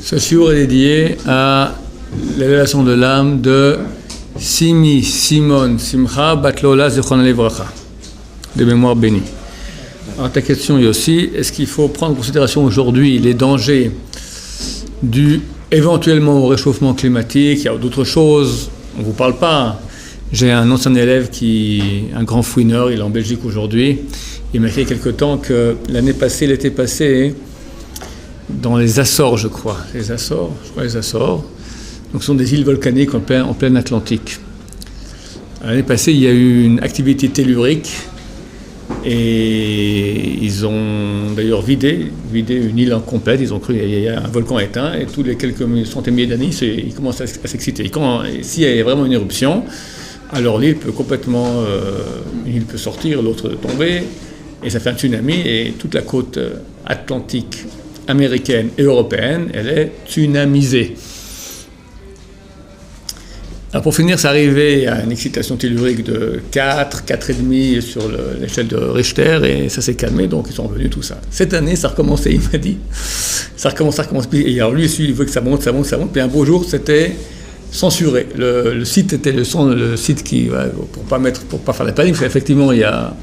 Ce shiur est dédié à l'élévation de l'âme de Simi Simon Simcha Batlola Zichron Livracha, de mémoire bénie. Alors ta question est aussi, est-ce qu'il faut prendre en considération aujourd'hui les dangers dus éventuellement au réchauffement climatique? Il y a d'autres choses, on ne vous parle pas. J'ai un ancien élève un grand fouineur, il est en Belgique aujourd'hui. Il m'a écrit quelque temps que l'année passée, l'été passé, dans les Açores, je crois. Les Açores. Donc ce sont des îles volcaniques en plein Atlantique. L'année passée, il y a eu une activité tellurique et ils ont d'ailleurs vidé une île en complète. Ils ont cru qu'il y a un volcan éteint et tous les quelques centaines de milliers d'années, ils commencent à s'exciter. S'il y a vraiment une éruption, alors l'île peut complètement, une île peut sortir, l'autre tomber, et ça fait un tsunami, et toute la côte atlantique américaine et européenne, elle est tsunamisée. Alors pour finir, c'est arrivé à une excitation tellurique de 4,5 sur l'échelle de Richter, et ça s'est calmé, donc ils sont revenus, tout ça. Cette année, ça a recommencé, il m'a dit. Ça recommence. Et alors lui, il veut que ça monte, puis un beau jour, c'était censuré. Le site était le site qui, pour pas faire la panique, parce qu'effectivement, il y a...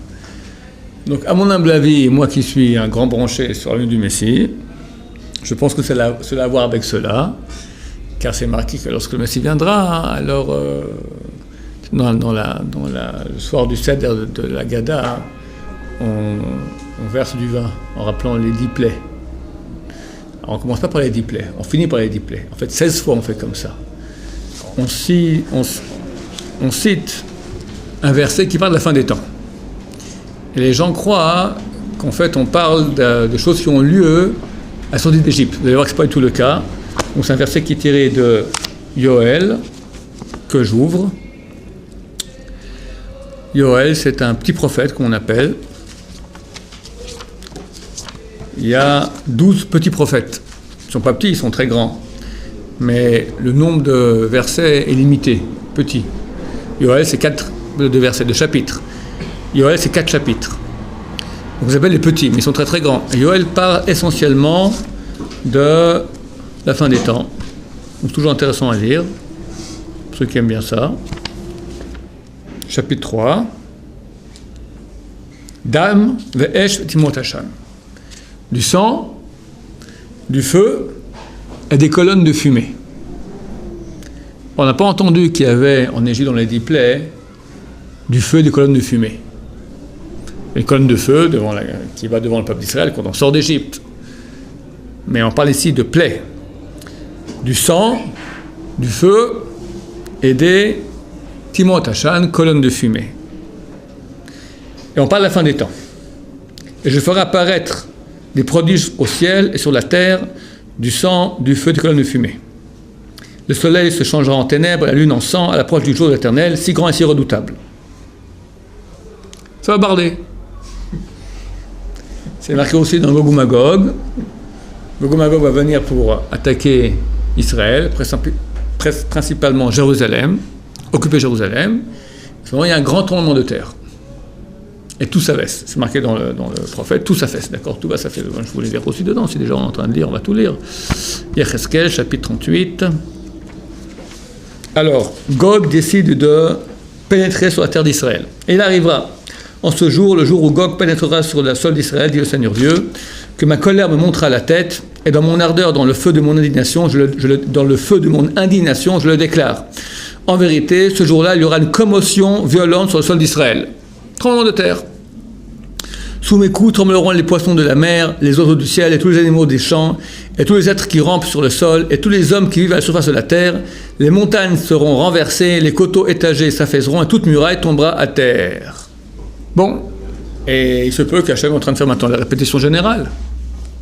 Donc, à mon humble avis, moi qui suis un grand branché sur la venue du Messie, je pense que cela a à voir avec cela, car c'est marqué que lorsque le Messie viendra, alors, le soir du Seder de la Gada, on verse du vin en rappelant les 10 plaies. Alors, on ne commence pas par les 10 plaies, on finit par les 10 plaies. En fait, 16 fois on fait comme ça. On cite un verset qui parle de la fin des temps. Et les gens croient qu'en fait on parle de choses qui ont lieu à la sortie d'Égypte. Vous allez voir que ce n'est pas du tout le cas. Donc c'est un verset qui est tiré de Yoël, que j'ouvre. Yoël, c'est un petit prophète qu'on appelle. Il y a 12 petits prophètes. Ils ne sont pas petits, ils sont très grands. Mais le nombre de versets est limité, petit. Yoël, c'est 4 de versets, de chapitres. Yoël, c'est 4 chapitres. Donc, on appelle les petits, mais ils sont très très grands. Et Yoël parle essentiellement de la fin des temps. Donc, toujours intéressant à lire, pour ceux qui aiment bien ça. Chapitre 3. Dam ve'esh timot hashan. Du sang, du feu et des colonnes de fumée. On n'a pas entendu qu'il y avait en Égypte, dans les 10 plaies, du feu et des colonnes de fumée. Une colonne de feu qui va devant le peuple d'Israël quand on sort d'Égypte. Mais on parle ici de plaies. Du sang, du feu et des timot hashan, colonnes de fumée. Et on parle de la fin des temps. Et je ferai apparaître des prodiges au ciel et sur la terre, du sang, du feu, des colonnes de fumée. Le soleil se changera en ténèbres, la lune en sang, à l'approche du jour de l'Éternel, si grand et si redoutable. Ça va barder. C'est marqué aussi dans Gog ou Magog. Gog ou Magog va venir pour attaquer Israël, principalement Jérusalem, occuper Jérusalem. Il y a un grand tremblement de terre. Et tout s'affaisse. C'est marqué dans le prophète, tout s'affaisse, d'accord? Tout va s'affaisser. Je voulais lire aussi dedans, si déjà on est en train de lire, on va tout lire. Yecheskel, chapitre 38. Alors, Gog décide de pénétrer sur la terre d'Israël. Et il arrivera en ce jour, le jour où Gog pénétrera sur le sol d'Israël, dit le Seigneur Dieu, que ma colère me montera la tête, et dans mon ardeur, dans le feu de mon indignation, je le déclare. En vérité, ce jour-là, il y aura une commotion violente sur le sol d'Israël. Tremblement de terre. Sous mes coups trembleront les poissons de la mer, les oiseaux du ciel et tous les animaux des champs, et tous les êtres qui rampent sur le sol, et tous les hommes qui vivent à la surface de la terre. Les montagnes seront renversées, les coteaux étagés s'affaisseront, et toute muraille tombera à terre. Bon, et il se peut qu'Hachem est en train de faire maintenant la répétition générale.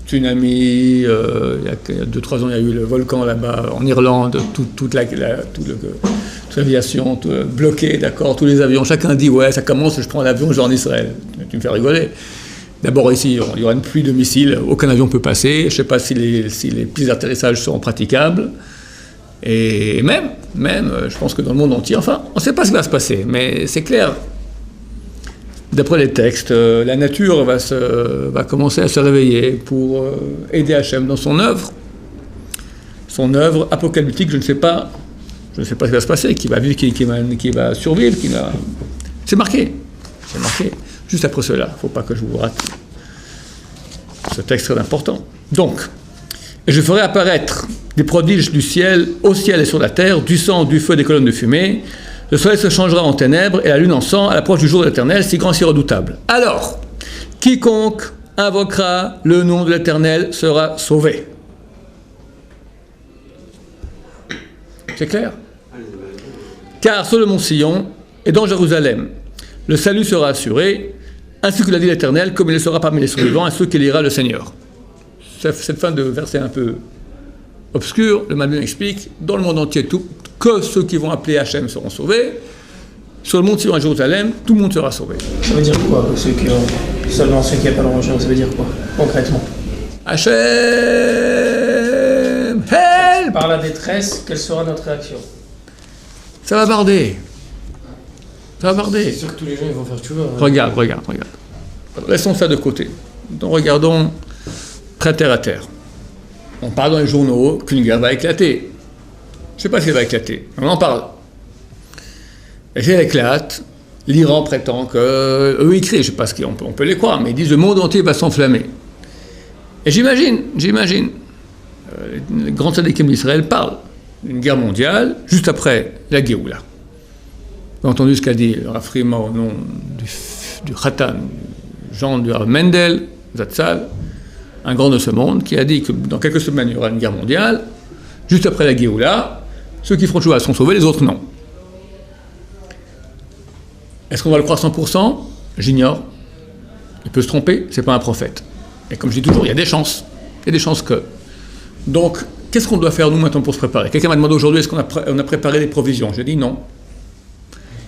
Tsunami, il y a 2-3 ans, il y a eu le volcan là-bas en Irlande, toute l'aviation bloquée, d'accord, tous les avions, chacun dit ouais, ça commence, je prends l'avion, je vais en Israël. Tu me fais rigoler. D'abord ici, il y aura une pluie de missiles, aucun avion ne peut passer, je ne sais pas si les pistes d'atterrissage seront praticables. Et même, je pense que dans le monde entier, enfin, on ne sait pas ce qui va se passer, mais c'est clair. D'après les textes, la nature va commencer à se réveiller pour aider Hachem dans son œuvre. son œuvre apocalyptique, je ne sais pas ce qui va se passer, qui va vivre, qui va survivre, C'est marqué. Juste après cela, il ne faut pas que je vous rate ce texte très important. Donc, et je ferai apparaître des prodiges du ciel, au ciel et sur la terre, du sang, du feu, des colonnes de fumée. Le soleil se changera en ténèbres et la lune en sang à l'approche du jour de l'Éternel, si grand, si redoutable. Alors, quiconque invoquera le nom de l'Éternel sera sauvé. C'est clair? Car sur le mont Sion et dans Jérusalem, le salut sera assuré, ainsi que l'a dit l'Éternel, comme il le sera parmi les survivants, à ceux qui lira le Seigneur. Cette fin de verset un peu obscur, le Malbim explique, dans le monde entier, que ceux qui vont appeler Hachem seront sauvés. Sur le mont Sion à Jérusalem, tout le monde sera sauvé. Ça veut dire quoi, seulement ceux qui appellent en recherche, ça veut dire quoi, concrètement? Hachem, help! Par la détresse, quelle sera notre réaction? Ça va barder. C'est sûr que tous les gens ils vont faire tchouva. Regarde. Laissons ça de côté. Donc regardons très terre à terre. On parle dans les journaux qu'une guerre va éclater. Je ne sais pas si elle va éclater. On en parle. Et si elle éclate, l'Iran prétend que... Eux, ils crient, je ne sais pas ce qu'on peut les croire, mais ils disent le monde entier va s'enflammer. Et j'imagine, les grands tzadikim d'Israël parlent d'une guerre mondiale juste après la Géoula. Vous avez entendu ce qu'a dit le Rav Frima au nom du Khatan, Jean du Rav Mendel, Zatzal, un grand de ce monde, qui a dit que dans quelques semaines, il y aura une guerre mondiale. Juste après la Géoula, ceux qui feront tchouva seront sauvés, les autres non. Est-ce qu'on va le croire 100%? J'ignore. Il peut se tromper, c'est pas un prophète. Et comme je dis toujours, il y a des chances. Il y a des chances que. Donc, qu'est-ce qu'on doit faire nous maintenant pour se préparer? Quelqu'un m'a demandé aujourd'hui, est-ce qu'on a préparé des provisions? J'ai dit non.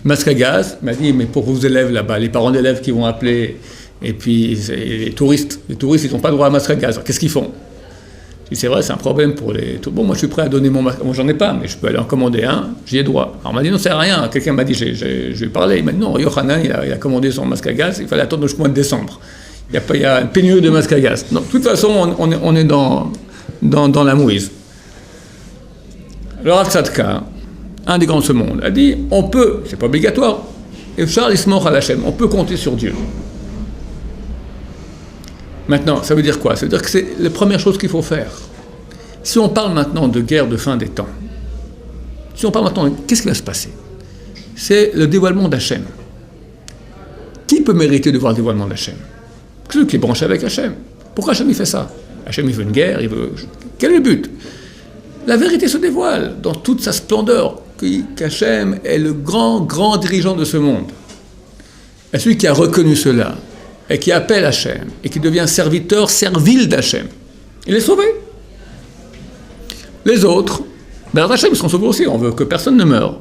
Masque à gaz m'a dit, mais pour vos élèves là-bas, les parents d'élèves qui vont appeler, et puis les touristes, ils n'ont pas droit à masque à gaz. Alors, qu'est-ce qu'ils font? Je dis, c'est vrai, c'est un problème pour les... Bon, moi je suis prêt à donner mon masque. Moi j'en ai pas, mais je peux aller en commander un, j'y ai droit. Alors on m'a dit, non, c'est rien. Quelqu'un m'a dit, je vais parler. Il m'a dit, non, Yochanan, il a commandé son masque à gaz, il fallait attendre jusqu'au mois de décembre. Il y a une pénurie de masques à gaz. Donc, de toute façon, on est dans la mouise. Le Rav Tzadka, un des grands de ce monde, a dit, on peut, c'est pas obligatoire, et Charles Ismor al Hashem, on peut compter sur Dieu. Maintenant, ça veut dire quoi? Ça veut dire que c'est la première chose qu'il faut faire. Si on parle maintenant de guerre de fin des temps, si on parle maintenant, qu'est-ce qui va se passer? C'est le dévoilement d'Hachem. Qui peut mériter de voir le dévoilement d'Hachem? Celui qui est branché avec Hachem. Pourquoi Hachem il fait ça? Hachem il veut une guerre, il veut... Quel est le but? La vérité se dévoile dans toute sa splendeur, qu'Hachem est le grand dirigeant de ce monde. Et celui qui a reconnu cela, et qui appelle Hachem, et qui devient serviteur, servile d'Hachem, il est sauvé. Les autres, ben Hachem, ils seront sauvés aussi, on veut que personne ne meure.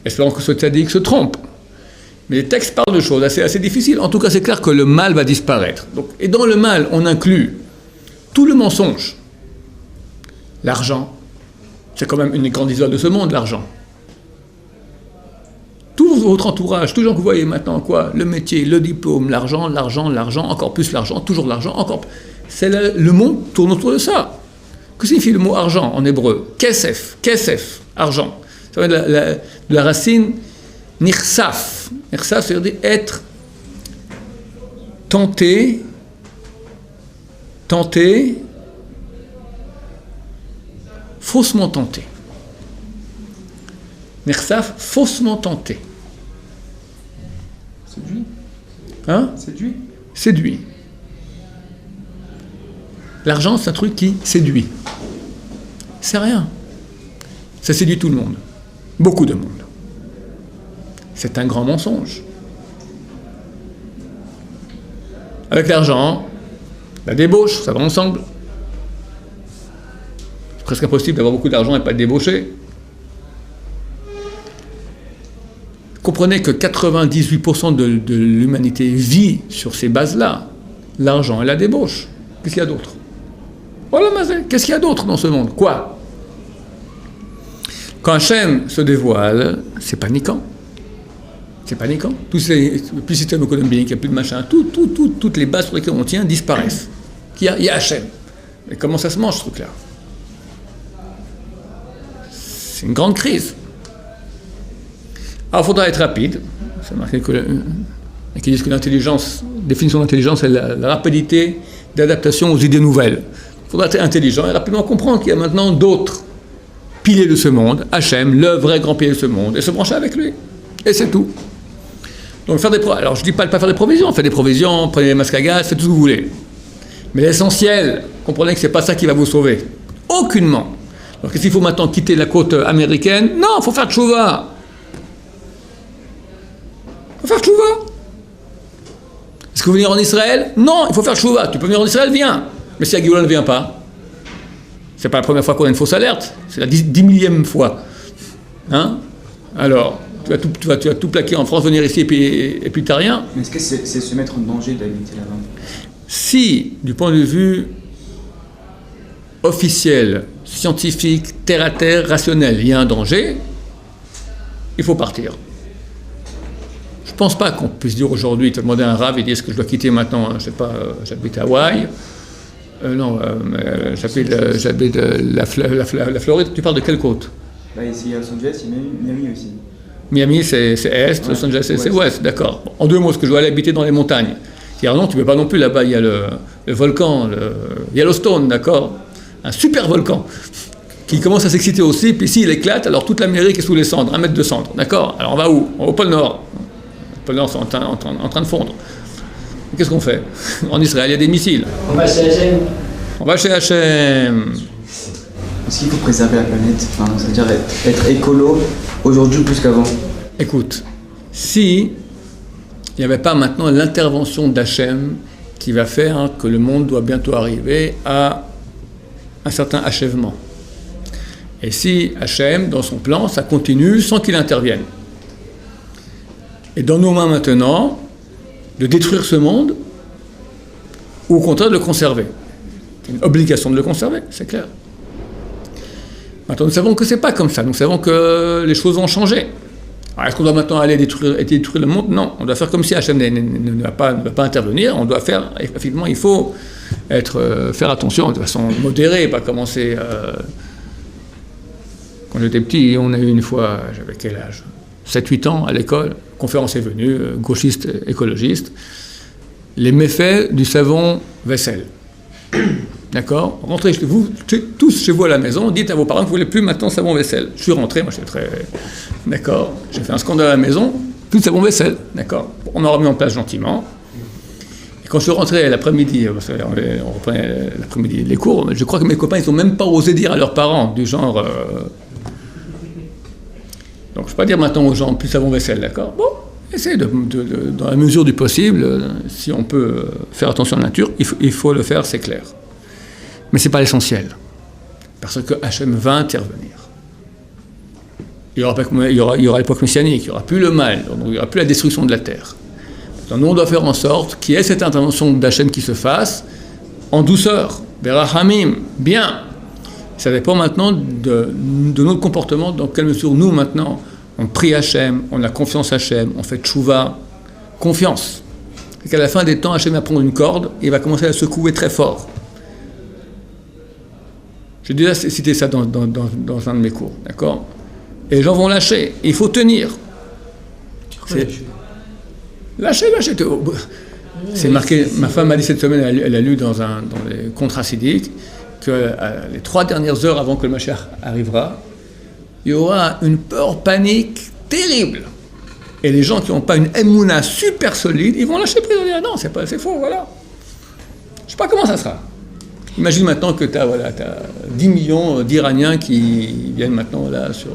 Espérons que ce tzaddik se trompe. Mais les textes parlent de choses assez difficiles. En tout cas, c'est clair que le mal va disparaître. Donc, et dans le mal, on inclut tout le mensonge. L'argent, c'est quand même une des grandes histoires de ce monde, l'argent. Tout votre entourage, tous les gens que vous voyez maintenant, quoi, le métier, le diplôme, l'argent, encore plus l'argent, toujours l'argent, encore plus. Le monde tourne autour de ça. Que signifie le mot argent en hébreu? Kesef, argent. Ça vient de la racine nirsaf. Nirsaf, c'est-à-dire être tenté, faussement tenté. Nirsaf, faussement tenté. Séduit. Hein? Séduit. L'argent, c'est un truc qui séduit. C'est rien. Ça séduit tout le monde. Beaucoup de monde. C'est un grand mensonge. Avec l'argent, la débauche, ça va ensemble. C'est presque impossible d'avoir beaucoup d'argent et pas de débaucher. Comprenez que 98% de l'humanité vit sur ces bases-là. L'argent et la débauche. Qu'est-ce qu'il y a d'autre? Oh la mazelle, qu'est-ce qu'il y a d'autre dans ce monde? Quoi? Quand Hachem se dévoile, c'est paniquant. C'est paniquant. Plus le système économique, il n'y a plus de machin, toutes les bases sur lesquelles on tient disparaissent. Il y a Hachem. Mais comment ça se mange, ce truc-là? c'est une grande crise. Alors, il faudra être rapide. C'est marqué qui disent que l'intelligence, définition d'intelligence, c'est la rapidité d'adaptation aux idées nouvelles. Il faudra être intelligent et rapidement comprendre qu'il y a maintenant d'autres piliers de ce monde, Hachem, le vrai grand pilier de ce monde, et se brancher avec lui. Et c'est tout. Donc alors je ne dis pas de ne pas faire des provisions, faites des provisions, prenez des masques à gaz, faites tout ce que vous voulez. Mais l'essentiel, comprenez que ce n'est pas ça qui va vous sauver. Aucunement. Alors qu'est-ce qu'il faut maintenant quitter la côte américaine? Non, il faut faire tchouva. Il faut faire tchouva. Est-ce que vous venez en Israël? Non, il faut faire tchouva. Tu peux venir en Israël, viens. Mais si la Géoula ne vient pas, c'est pas la première fois qu'on a une fausse alerte, c'est la 10 millième fois. Hein? Alors, tu vas tout plaquer en France, venir ici et puis t'as rien. Mais est-ce que c'est se mettre en danger d'habiter là-bas? Si, du point de vue officiel, scientifique, terre à terre, rationnel, il y a un danger, il faut partir. Je ne pense pas qu'on puisse dire aujourd'hui, te demander à un rave et dire est-ce que je dois quitter maintenant, je ne sais pas, j'habite à Hawaï, j'habite la Floride, tu parles de quelle côte? Là, ici à Los Angeles, il y a Miami aussi. Miami, c'est est, Los Angeles, c'est ouest, d'accord. En 2 mots, est-ce que je dois aller habiter dans les montagnes? C'est-à-dire non, tu ne peux pas non plus, là-bas, il y a le volcan, le Yellowstone, d'accord? Un super volcan qui commence à s'exciter aussi, puis s'il éclate, alors toute l'Amérique est sous les cendres, 1 mètre de cendres, d'accord? Alors on va où? Au pôle Nord. Le pôle Nord, c'est en train de fondre. Qu'est-ce qu'on fait? En Israël, il y a des missiles. On va chez Hachem. On va chez Hachem. Est-ce qu'il faut préserver la planète? Enfin, c'est-à-dire être écolo aujourd'hui plus qu'avant? Écoute, si il n'y avait pas maintenant l'intervention d'Hachem qui va faire que le monde doit bientôt arriver à un certain achèvement. Et si Hachem, dans son plan, ça continue sans qu'il intervienne. Et dans nos mains maintenant, de détruire ce monde, ou au contraire de le conserver. C'est une obligation de le conserver, c'est clair. Maintenant, nous savons que c'est pas comme ça. Nous savons que les choses ont changé. Alors, est-ce qu'on doit maintenant aller détruire le monde? Non. On doit faire comme si Hachem ne va pas intervenir. On doit faire, effectivement, il faut faire attention de façon modérée, pas commencer. Quand j'étais petit, on a eu une fois, j'avais quel âge? 7-8 ans à l'école, conférence est venue, gauchiste, écologiste, les méfaits du savon vaisselle. D'accord? Rentrez chez vous, tous chez vous à la maison, dites à vos parents que vous ne voulez plus maintenant savon vaisselle. Je suis rentré, moi j'étais très... D'accord? J'ai fait un scandale à la maison, plus de savon vaisselle. D'accord? On a remis en place gentiment. Et quand je suis rentré l'après-midi, on reprenait l'après-midi les cours, je crois que mes copains, ils n'ont même pas osé dire à leurs parents, du genre... Donc je ne peux pas dire maintenant aux gens, plus savon vaisselle, d'accord? Bon, essayez dans la mesure du possible, si on peut faire attention à la nature, il faut le faire, c'est clair. Mais ce n'est pas l'essentiel, parce que Hachem va intervenir. Il y aura l'époque messianique, il n'y aura plus le mal, donc il n'y aura plus la destruction de la terre. Donc nous, on doit faire en sorte qu'il y ait cette intervention d'Hachem qui se fasse en douceur, Berachamim, bien. Ça dépend maintenant de notre comportement, dans quelle mesure nous, maintenant, on prie Hachem, on a confiance à Hachem, on fait tchouva, confiance. Et qu'à la fin des temps, Hachem va prendre une corde et va commencer à secouer très fort. J'ai déjà cité ça dans un de mes cours, d'accord? Et les gens vont lâcher, il faut tenir. Lâcher. C'est marqué, ma femme m'a dit cette semaine, elle a lu dans les contrats hassidiques, que les 3 dernières heures avant que le Mashiach arrivera, il y aura une peur, panique terrible. Et les gens qui n'ont pas une émouna super solide, ils vont lâcher prise. Non, c'est faux, voilà. Je ne sais pas comment ça sera. Imagine maintenant que tu as 10 millions d'Iraniens qui viennent maintenant là sur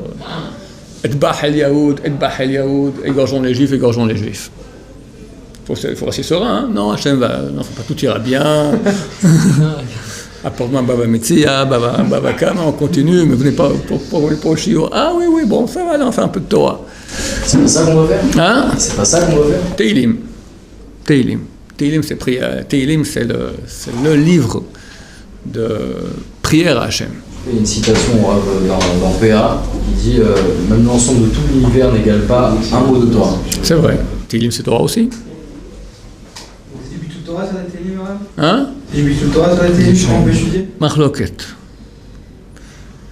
Etbah el-Yahoud, égorgeons les Juifs. Il faut rester serein, hein? Non, Hachem pas tout ira bien. Apporte-moi Baba Metzia, Baba Kama, on continue, mais venez pas au Shiur. Ah oui, bon, ça va, là, on fait un peu de Torah. C'est pas ça qu'on va faire? Hein? C'est pas ça qu'on va faire? Teilim, c'est prière. Teilim, c'est le livre de prière à Hachem. Il y a une citation dans PA qui dit même l'ensemble de tout l'univers n'égale pas un mot de Torah. C'est vrai. Teilim, c'est Torah aussi. Début tout Torah, ça a été libre, Hein? Début tout Torah, ça a été libre, on peut étudier. Marloket.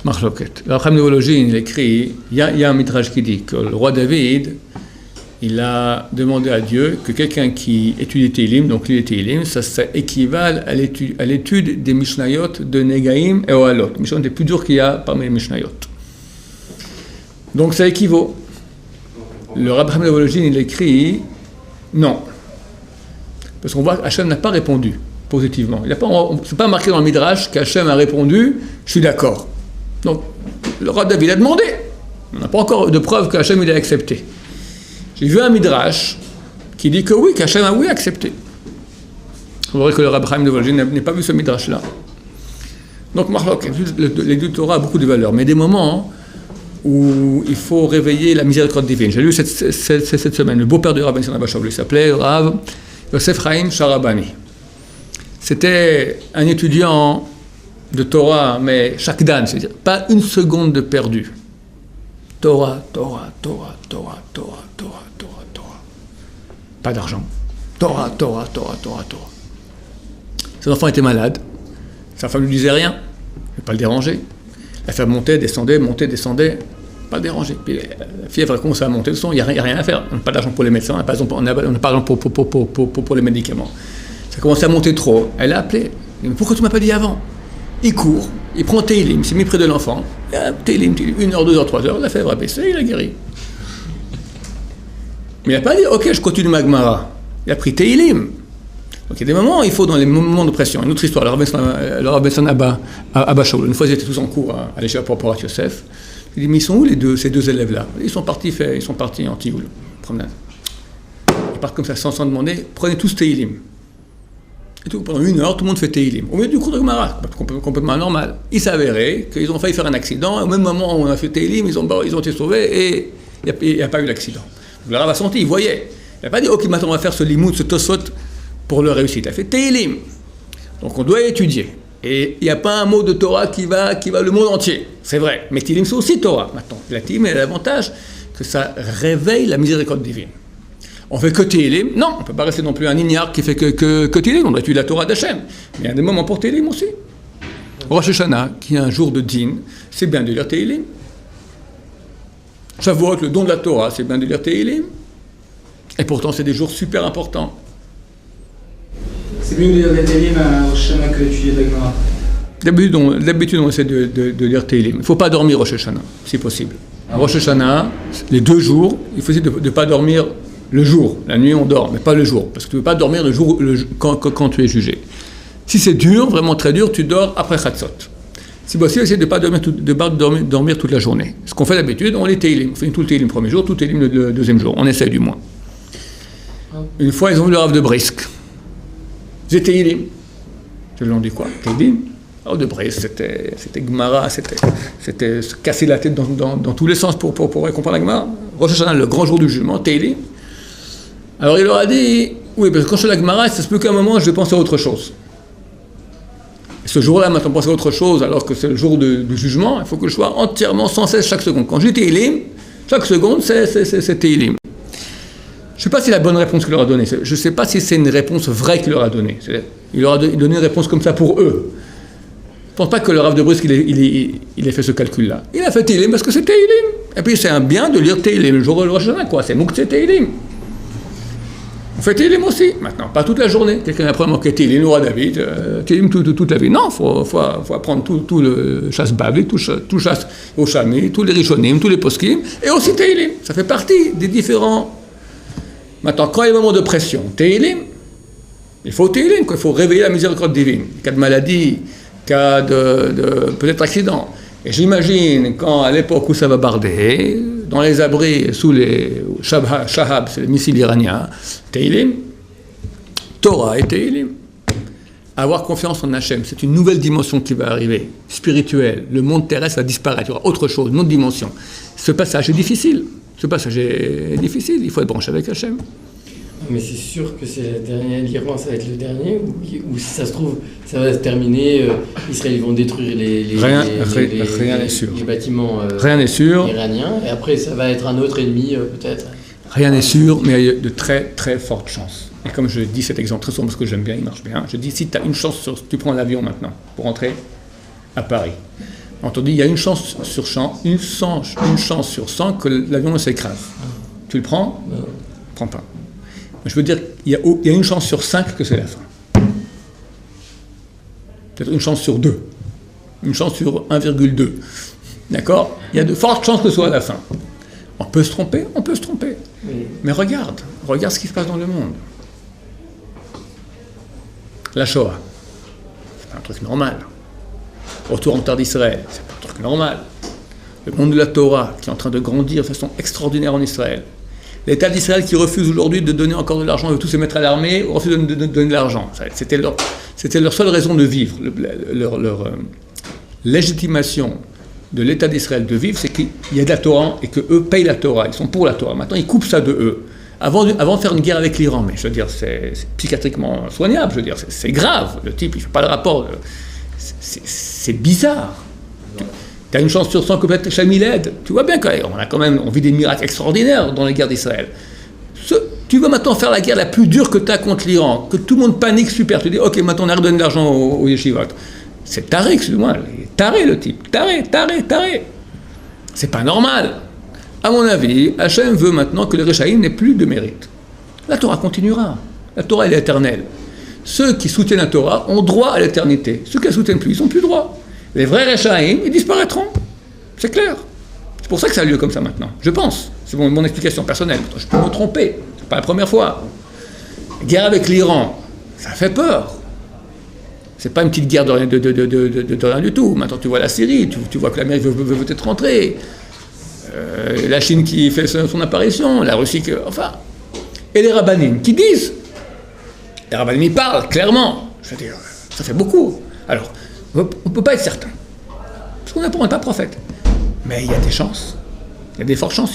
Marloquette. Le Racham de Vologine, il écrit, il y a un midrash qui dit que le roi David, il a demandé à Dieu que quelqu'un qui étudie Tehillim, donc lit les Tehillim, ça équivalent à l'étude des Mishnayot de Negaim et Ohalot. Les Mishnayot les plus durs qu'il y a parmi les Mishnayot. Donc ça équivaut. Le Racham de Vologine, il écrit, non. Parce qu'on voit qu'Hachem n'a pas répondu positivement. Ce n'est pas marqué dans le midrash qu'Hachem a répondu, je suis d'accord. Donc, le roi David a demandé. On n'a pas encore de preuve qu'Hachem il a accepté. J'ai vu un midrash qui dit que oui, qu'Hachem a oui accepté. Vous verrez que le Rabbi de Vologine n'a pas vu ce midrash-là. Donc, Marloc, l'étude de Torah a beaucoup de valeur, mais des moments où il faut réveiller la miséricorde divine. J'ai lu cette semaine, le beau-père de Rav Ben Abba Shaul, il s'appelait Rav Yosef Chaim Sharabani. C'était un étudiant de Torah, mais chaque dan, c'est-à-dire pas une seconde de perdu. Torah, Torah, Torah, Torah, Torah, Torah, Torah, Torah. Pas d'argent. Torah, Torah, Torah, Torah, Torah. Ses enfants étaient malades. Sa femme ne lui disait rien. Ne pas le déranger. La femme montait, descendait, pas le déranger. Puis la fièvre commençait à monter le son, il n'y a rien à faire. On n'a pas d'argent pour les médecins, on n'a pas d'argent pour les médicaments. Ça commençait à monter trop. Elle a appelé. Mais pourquoi tu ne m'as pas dit avant? Il court, il prend Tehillim, il s'est mis près de l'enfant. Tehillim, 1 heure, 2 heures, 3 heures, la fièvre a baissé, il a guéri. Mais il n'a pas dit, ok, je continue ma Gemara. Il a pris Tehillim. Donc il y a des moments, il faut, dans les moments de pression. Une autre histoire, le Rav Ben Abba Shaul. Une fois, ils étaient tous en cours à l'échelle pour Porat Yosef. Il dit, mais ils sont où ces deux élèves-là? Ils sont partis en Tioul, promenade. Ils partent comme ça sans demander, prenez tous Tehillim. Et tout, pendant 1 heure, tout le monde fait Tehillim. Au milieu du cours de Gemara, complètement anormal. Il s'avérait qu'ils ont failli faire un accident. Au même moment où on a fait Tehillim, ils ont été sauvés et il n'y a pas eu l'accident. Donc le Rav a senti, il voyait. Il n'a pas dit, ok, maintenant on va faire ce limoud, ce tosot pour le réussir. Il a fait Tehillim. Donc on doit étudier. Et il n'y a pas un mot de Torah qui va le monde entier. C'est vrai. Mais Tehillim, c'est aussi Torah. Maintenant, la Tehillim a l'avantage que ça réveille la miséricorde divine. On fait que Tehillim. Non, on ne peut pas rester non plus un ignare qui fait que Tehillim. On doit étudier la Torah d'Hachem. Mais il y a des moments pour Tehillim aussi. Rosh Hashanah, qui est un jour de din, c'est bien de lire Tehillim. Shavuot, le don de la Torah, c'est bien de lire Tehillim. Et pourtant, c'est des jours super importants. C'est mieux de lire des Tehillim au Rosh Hashanah que d'étudier de la Gemara. D'habitude, on essaie de lire Tehillim. Il ne faut pas dormir Rosh Hashanah, si possible. Rosh Hashanah, les 2 jours, il faut essayer de ne pas dormir le jour. La nuit, on dort, mais pas le jour. Parce que tu ne veux pas dormir le jour quand tu es jugé. Si c'est dur, vraiment très dur, tu dors après Chatzot. Si possible, essayer de ne pas dormir toute la journée. Ce qu'on fait d'habitude, on lit Tehillim. On fait tout le Tehillim le premier jour, tout le Tehillim le deuxième jour. On essaie du moins. Une fois, ils ont vu le Rav de Brisk. J'ai Tehillim. Je leur dis quoi? Tehillim. Alors de Brisk, c'était Gemara, c'était se casser la tête dans tous les sens pour comprendre la Gemara. Rosh Hashanah, le grand jour du jugement, Tehillim. Alors il leur a dit, oui, parce que quand je fais la Gemara, ça se peut qu'à un moment, je vais penser à autre chose. Et ce jour-là, maintenant, penser à autre chose, alors que c'est le jour du jugement, il faut que je sois entièrement, sans cesse, chaque seconde. Quand je dis Tehillim, chaque seconde, c'est Tehillim. Je ne sais pas si c'est la bonne réponse qu'il leur a donnée. Je ne sais pas si c'est une réponse vraie qu'il leur a donnée. Il leur a donné une réponse comme ça pour eux. Je ne pense pas que le Rav de Brisk, il ait fait ce calcul-là. Il a fait Tehillim parce que c'est Tehillim. Et puis c'est un bien de lire Tehillim le jour de Rosh Hashanah, quoi. C'est Mouktsé Tehillim. On fait Tehillim aussi. Maintenant, pas toute la journée. Quelqu'un a appris à Tehillim, le roi David, Tehillim toute la vie. Non, il faut apprendre tout le chasse Bavli, tout chasse au Shami, tous les Rishonim, tous les Poskim, et aussi Tehillim. Ça fait partie des différents. Maintenant, quand il y a un moment de pression, Tehillim, il faut Tehillim, il faut réveiller la miséricorde divine. Cas de maladie, cas de peut-être accident. Et j'imagine, quand à l'époque où ça va barder, dans les abris, sous les Shahab, c'est les missiles iraniens, Tehillim, Torah et Tehillim. Avoir confiance en Hachem, c'est une nouvelle dimension qui va arriver, spirituelle. Le monde terrestre va disparaître, il y aura autre chose, une autre dimension. Ce passage est difficile. Il faut être branché avec Hachem. Mais c'est sûr que c'est le dernier, l'Iran ça va être le dernier, ou si ça se trouve, ça va se terminer, Israël vont détruire les bâtiments rien n'est sûr. Iraniens, et après ça va être un autre ennemi peut-être. Rien n'est sûr, mais il y a de très très fortes chances. Et comme je dis cet exemple très souvent parce que j'aime bien, il marche bien, je dis si tu as une chance, tu prends l'avion maintenant pour rentrer à Paris. On te dit, il y a une chance sur 100 que l'avion s'écrase. Tu le prends? Non. Prends pas. Je veux dire, il y a une chance sur 5 que c'est la fin. Peut-être une chance sur 2. Une chance sur 1,2. D'accord? Il y a de fortes chances que ce soit la fin. On peut se tromper. Oui. Mais regarde ce qui se passe dans le monde. La Shoah, c'est pas un truc normal. Retour en terre d'Israël, c'est pas un truc normal. Le monde de la Torah qui est en train de grandir de façon extraordinaire en Israël. L'État d'Israël qui refuse aujourd'hui de donner encore de l'argent, veut tous se mettre à l'armée, ou refuse de donner de l'argent. C'était leur seule raison de vivre. Leur légitimation de l'État d'Israël de vivre, c'est qu'il y a de la Torah et qu'eux payent la Torah, ils sont pour la Torah. Maintenant, ils coupent ça de eux. Avant de faire une guerre avec l'Iran, mais je veux dire, c'est psychiatriquement soignable, je veux dire, c'est grave. Le type, il ne fait pas le rapport. C'est bizarre. Tu as une chance sur 100 que peut-être Shamil aide. Tu vois bien on vit des miracles extraordinaires dans les guerres d'Israël. Tu vas maintenant faire la guerre la plus dure que tu as contre l'Iran, que tout le monde panique, super. Tu dis, ok, maintenant on a redonné de l'argent aux yeshivot. C'est taré, excuse-moi. Taré le type. Taré. C'est pas normal. À mon avis, Hachem veut maintenant que les Réchaïm n'aient plus de mérite. La Torah continuera. La Torah elle est éternelle. Ceux qui soutiennent la Torah ont droit à l'éternité. Ceux qui ne la soutiennent plus, ils n'ont plus droit. Les vrais Réchaïm, ils disparaîtront. C'est clair. C'est pour ça que ça a lieu comme ça maintenant. Je pense. C'est mon explication personnelle. Je peux me tromper. C'est pas la première fois. Guerre avec l'Iran, ça fait peur. C'est pas une petite guerre de rien du tout. Maintenant, tu vois la Syrie, tu vois que l'Amérique veut peut-être rentrer. La Chine qui fait son apparition, la Russie enfin. Et les rabbinim qui disent. Les rabbinim ils parlent clairement. Je veux dire, ça fait beaucoup. Alors, on ne peut pas être certain. Parce qu'on n'est pas prophète. Mais il y a des chances. Il y a des fortes chances.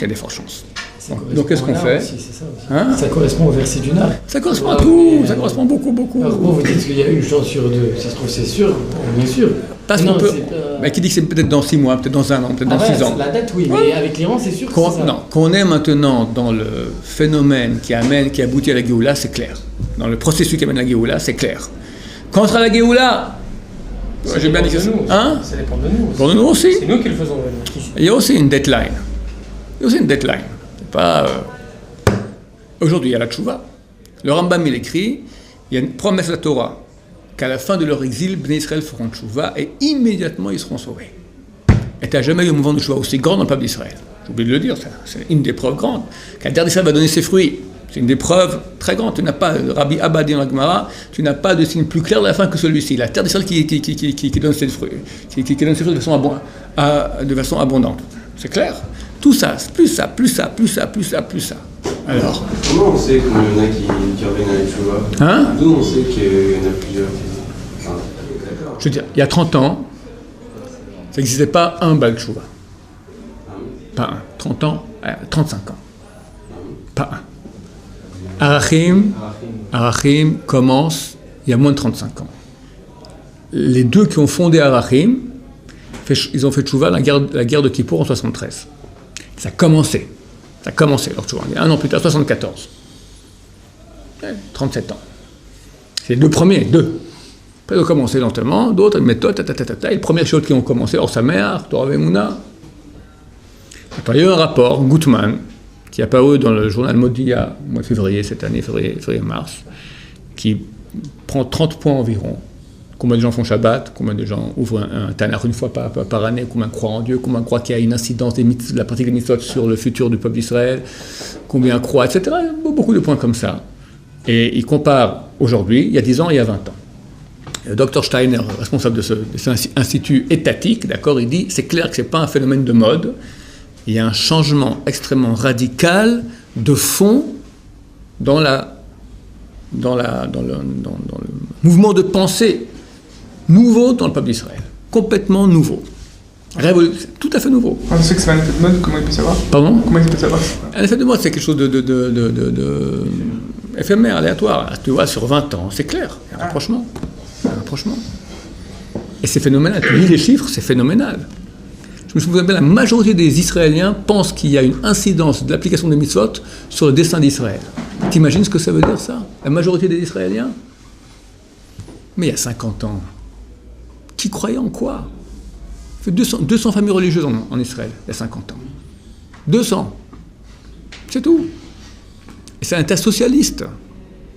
Donc qu'est-ce qu'on fait? Aussi, c'est ça, aussi. Ça correspond au verset du Nard. Ça correspond à tout, ça correspond beaucoup. Alors vous dites qu'il y a une chance sur 2, ça se trouve c'est sûr, bien sûr. Parce qu'on peut. Mais qui dit que c'est peut-être dans 6 mois, peut-être dans 1 an, peut-être dans 6 ans. La date oui, mais avec l'Iran c'est sûr que c'est ça. Non, qu'on est maintenant dans le phénomène qui aboutit à la Géoula, c'est clair. Dans le processus qui amène à la Géoula, c'est clair. Quand sera la Géoula? J'ai bien dit que ça. Ça dépend de nous. Pour nous aussi. C'est nous qui le faisons venir. Il y a aussi une deadline. C'est pas. Aujourd'hui, il y a la tchouva. Le Rambam, il écrit, il y a une promesse de la Torah qu'à la fin de leur exil, Bnei Israël feront tchouva et immédiatement ils seront sauvés. Et tu n'as jamais eu un mouvement de tchouva aussi grand dans le peuple d'Israël. J'ai oublié de le dire, c'est une des preuves grandes. Qu'à la terre d'Israël va donner ses fruits. C'est une des preuves très grandes. Tu n'as pas, Rabbi Abba dit dans la Gemara, tu n'as pas de signe plus clair de la fin que celui-ci. La terre d'Israël qui donne ses fruits, qui donne ses fruits de façon abondante. C'est clair? Tout ça, plus ça. Alors. Comment on sait qu'il y en a qui reviennent à l'échouva? D'où on sait qu'il y en a plusieurs qui... Je veux dire, il y a 30 ans, ça n'existait pas un Baal Tchouva. Pas un. 30 ans, 35 ans. Pas un. Arachim commence il y a moins de 35 ans. Les deux qui ont fondé Arachim, ils ont fait tchouva la guerre de Kippour en 73. Ça a commencé leur tchouva. Un an plus tard, 74. 37 ans. C'est les deux premiers, deux. Après, ils ont commencé lentement, d'autres, une méthode, et les premières choses qui ont commencé, Or Samer, Torah Vemouna. Après, il y a eu un rapport, Gutman, qui est apparu dans le journal Modia, au mois de février, cette année, février-mars, qui prend 30 points environ. Combien de gens font Shabbat, combien de gens ouvrent un Tanakh une fois par année, combien croient en Dieu, combien croient qu'il y a une incidence de la pratique des mitzvot sur le futur du peuple d'Israël, combien croient, etc. Beaucoup de points comme ça. Et il compare aujourd'hui, il y a 10 ans et il y a 20 ans. Le Dr Steiner, responsable de cet institut étatique, d'accord, il dit c'est clair que ce n'est pas un phénomène de mode, il y a un changement extrêmement radical de fond dans le mouvement de pensée nouveau dans le peuple d'Israël. Complètement nouveau. Tout à fait nouveau. On sait que c'est un effet de mode, comment il peut savoir? Pardon? Comment il peut savoir? Un effet de mode, c'est quelque chose de éphémère, aléatoire. Tu vois, sur 20 ans, c'est clair. Il y a un rapprochement. Et c'est phénoménal. Tu lis les chiffres, c'est phénoménal. Je me souviens bien, la majorité des Israéliens pensent qu'il y a une incidence de l'application des mitzvot sur le destin d'Israël. T'imagines ce que ça veut dire, ça? La majorité des Israéliens? Mais il y a 50 ans, qui croyait en quoi? Il y a 200 familles religieuses en Israël, il y a 50 ans. 200. C'est tout. Et c'est un État socialiste.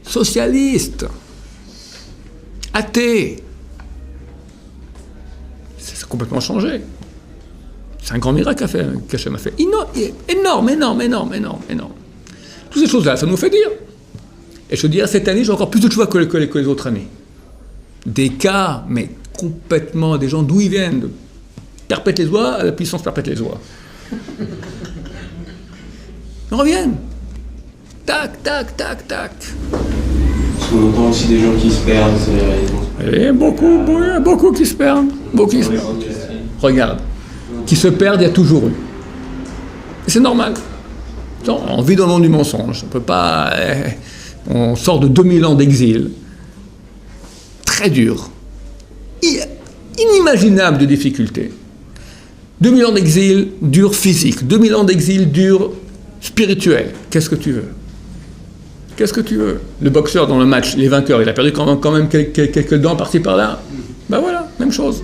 Socialiste. Athée. Ça a complètement changé. C'est un grand miracle qu'Hachem a fait. Énorme. Toutes ces choses-là, ça nous fait dire. Et je veux dire, cette année, j'ai encore plus de choix que les autres années. Des cas, mais complètement, des gens d'où ils viennent, de perpète les oies à la puissance perpète les oies. Ils reviennent. Tac. Parce qu'on entend aussi des gens qui se perdent. Et beaucoup qui se perdent. Regarde, qui se perdent, il y a toujours eu. Et c'est normal. On vit dans le monde du mensonge. On peut pas. On sort de 2000 ans d'exil. Très dur. Inimaginable de difficultés. 2000 ans d'exil dur physique. 2000 ans d'exil dur spirituel. Qu'est-ce que tu veux? Le boxeur dans le match, les vainqueurs, il a perdu quand même quelques dents par-ci par-là. Ben voilà, même chose.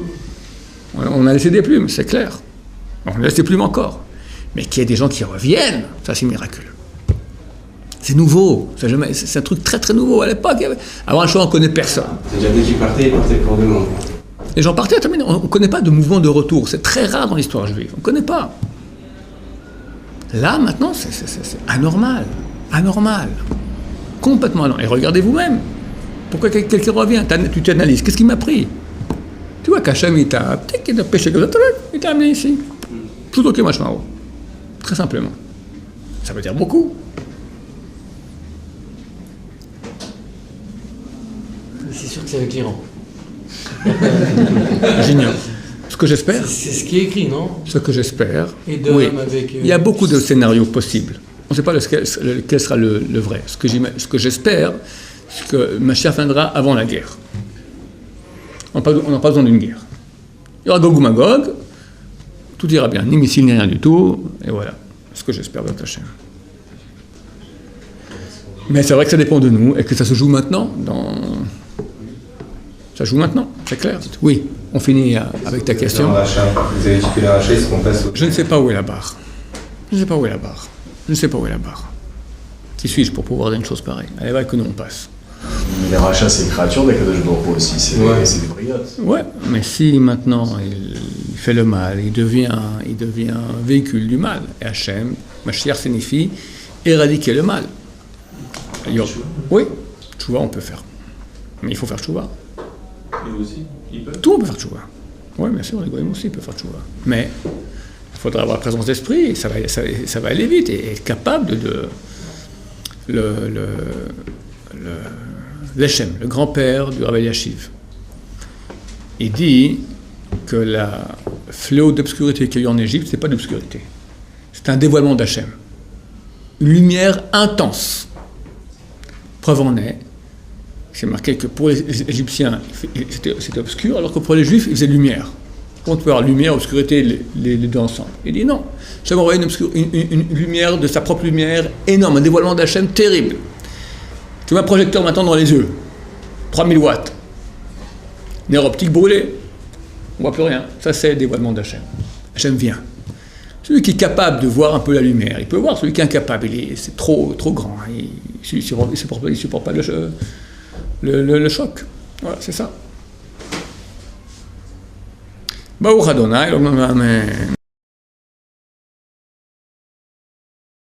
On a laissé des plumes, c'est clair. On laisse des plumes encore. Mais qu'il y ait des gens qui reviennent, ça c'est miraculeux. C'est nouveau. C'est un truc très très nouveau. À l'époque, avant un choix, on ne connaît personne. C'est-à-dire dès qu'ils partaient, ils partaient pour de long. Les gens partaient, on ne connaît pas de mouvement de retour. C'est très rare dans l'histoire juive. On ne connaît pas. Là, maintenant, c'est anormal. Complètement anormal. Et regardez vous-même. Pourquoi quelqu'un revient? Tu t'analyses. Qu'est-ce qui m'a pris? Tu vois qu'Hachem, il t'a pêché comme ça, il t'a amené ici. Tout ok, machin. Très simplement. Ça veut dire beaucoup. C'est sûr que c'est avec l'Iran. Génial. Ce que j'espère. C'est ce qui est écrit, non? Ce que j'espère. Et de oui. même avec. Il y a beaucoup de scénarios possibles. On ne sait pas lequel sera le vrai. Ce que j'espère, c'est que Mashiach viendra avant la guerre. On n'a pas besoin d'une guerre. Il y aura Gog ou Magog, tout ira bien, ni missile, ni rien du tout, et voilà. C'est ce que j'espère de Hachem. Mais c'est vrai que ça dépend de nous, et que ça se joue maintenant. Ça joue maintenant, c'est clair. Oui, on finit avec ta question. Vous avez dit que les rachats, ils seront passés. Je ne sais pas où est la barre. Qui suis-je pour pouvoir dire une chose pareille? Elle est vraie que nous on passe. Mais les rachats, c'est une créature d'Akadosh Baruch Hu aussi, c'est des briottes. Ouais, mais si maintenant il fait le mal, il devient un véhicule du mal, et Hachem, Mashiach signifie éradiquer le mal. Oui, tchouva on peut faire. Mais il faut faire tchouva. Et aussi, ils peuvent. Tout on peut faire tchouva. Oui, bien sûr, les goïms aussi peuvent faire tchouva. Mais il faudra avoir la présence d'esprit, et ça va aller vite, et être capable de l'Hachem, le grand-père du Rabbi Yashiv. Il dit que la fléau d'obscurité qu'il y a eu en Égypte, c'est pas d'obscurité. C'est un dévoilement d'Hachem. Une lumière intense. Preuve en est, c'est marqué que pour les Égyptiens, c'était obscur, alors que pour les Juifs, il faisait lumière. On peut avoir lumière, obscurité, les deux ensemble. Il dit non. Hachem envoyé une lumière de sa propre lumière énorme, un dévoilement d'Hachem terrible. Tu mets un projecteur maintenant dans les yeux, 3000 watts. Nerf optique brûlé, on ne voit plus rien. Ça, c'est le dévoilement d'Hachem. Hachem vient. Celui qui est capable de voir un peu la lumière, il peut voir. Celui qui est incapable, c'est trop grand. Il ne supporte pas le choc. Voilà, c'est ça. Baruch Adonai, Amen.